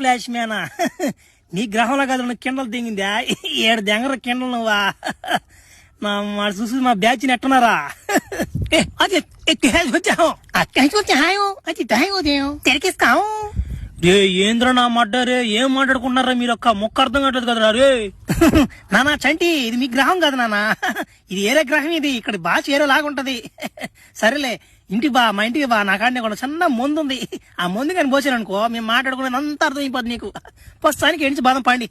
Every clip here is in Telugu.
ఫ్లాష్ మ్యానా నీ గ్రహంలో కదా కిండలు దిగిందా 7 దెంగర కిండలు నువ్వా మా చూసి మా బ్యాచ్ ఎట్టున్నారా రే ఏంద్ర నా మడ్డారే ఏం మాట్లాడుకున్నారా మీరు ఒక్క మొక్క అర్థం కావట్లేదు కదరా రే నానా చంటి ఇది మీ గ్రహం కదా నానా ఇది ఏరే గ్రహం ఇది ఇక్కడ భాష ఏరేలాగుంటది సరేలే మా ఇంటికి బా నా కాడనే కూడా చిన్న మందు ఉంది ఆ మందు కానీ పోసాను అనుకో మేము మాట్లాడుకునేది అంత అర్థం అయిపోద్ది నీకు ప్రస్తుతానికి ఎంచి బాదం పండి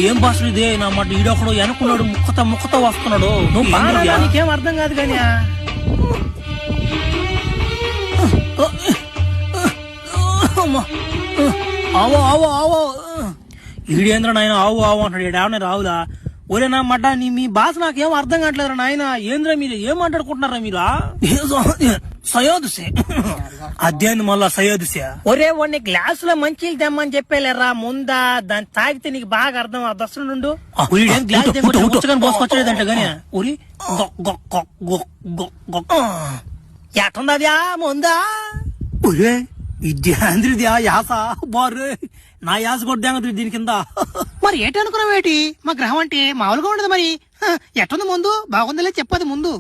ఏం భాష ఇదే నా మాట ఈడొకడు అనుకున్నాడు ముక్కతో వస్తున్నాడు నువ్వు బాగా నీకేం అర్థం కాదు కానీ ఆవో ఆవో ఆవో ఈడేంద్ర నాయన ఆవు ఆవు అంటాడు ఈడావనే రావులా ఒరే నా మడ్డ మీ భాష నాకేం అర్థం కావట్లేదు నాయన ఏంద్ర మీరు ఏం మాట్లాడుకుంటున్నారా మీరు సయోదుసే అధ్యాయం మళ్ళా సయోదుసే ఒరే వాడిని గ్లాస్ లో మంచి తెమ్మని చెప్పేలేరా ముందా దాన్ని తాగితే నీకు బాగా అర్థం దసరా నుండు గ్లాస్ పోసుకొచ్చలేదంట గానీ ఒరి ఎట్టుందద్యా ముందా ఒరే విద్యాంద్రిద్యా యాస బారు నా యాస కొద్ది దీని కింద మరి ఏంటి అనుకున్నావేటి మా గ్రహం అంటే మామూలుగా ఉండదు మరి ఎట్టుంది ముందు బాగుందిలే చెప్పదు ముందు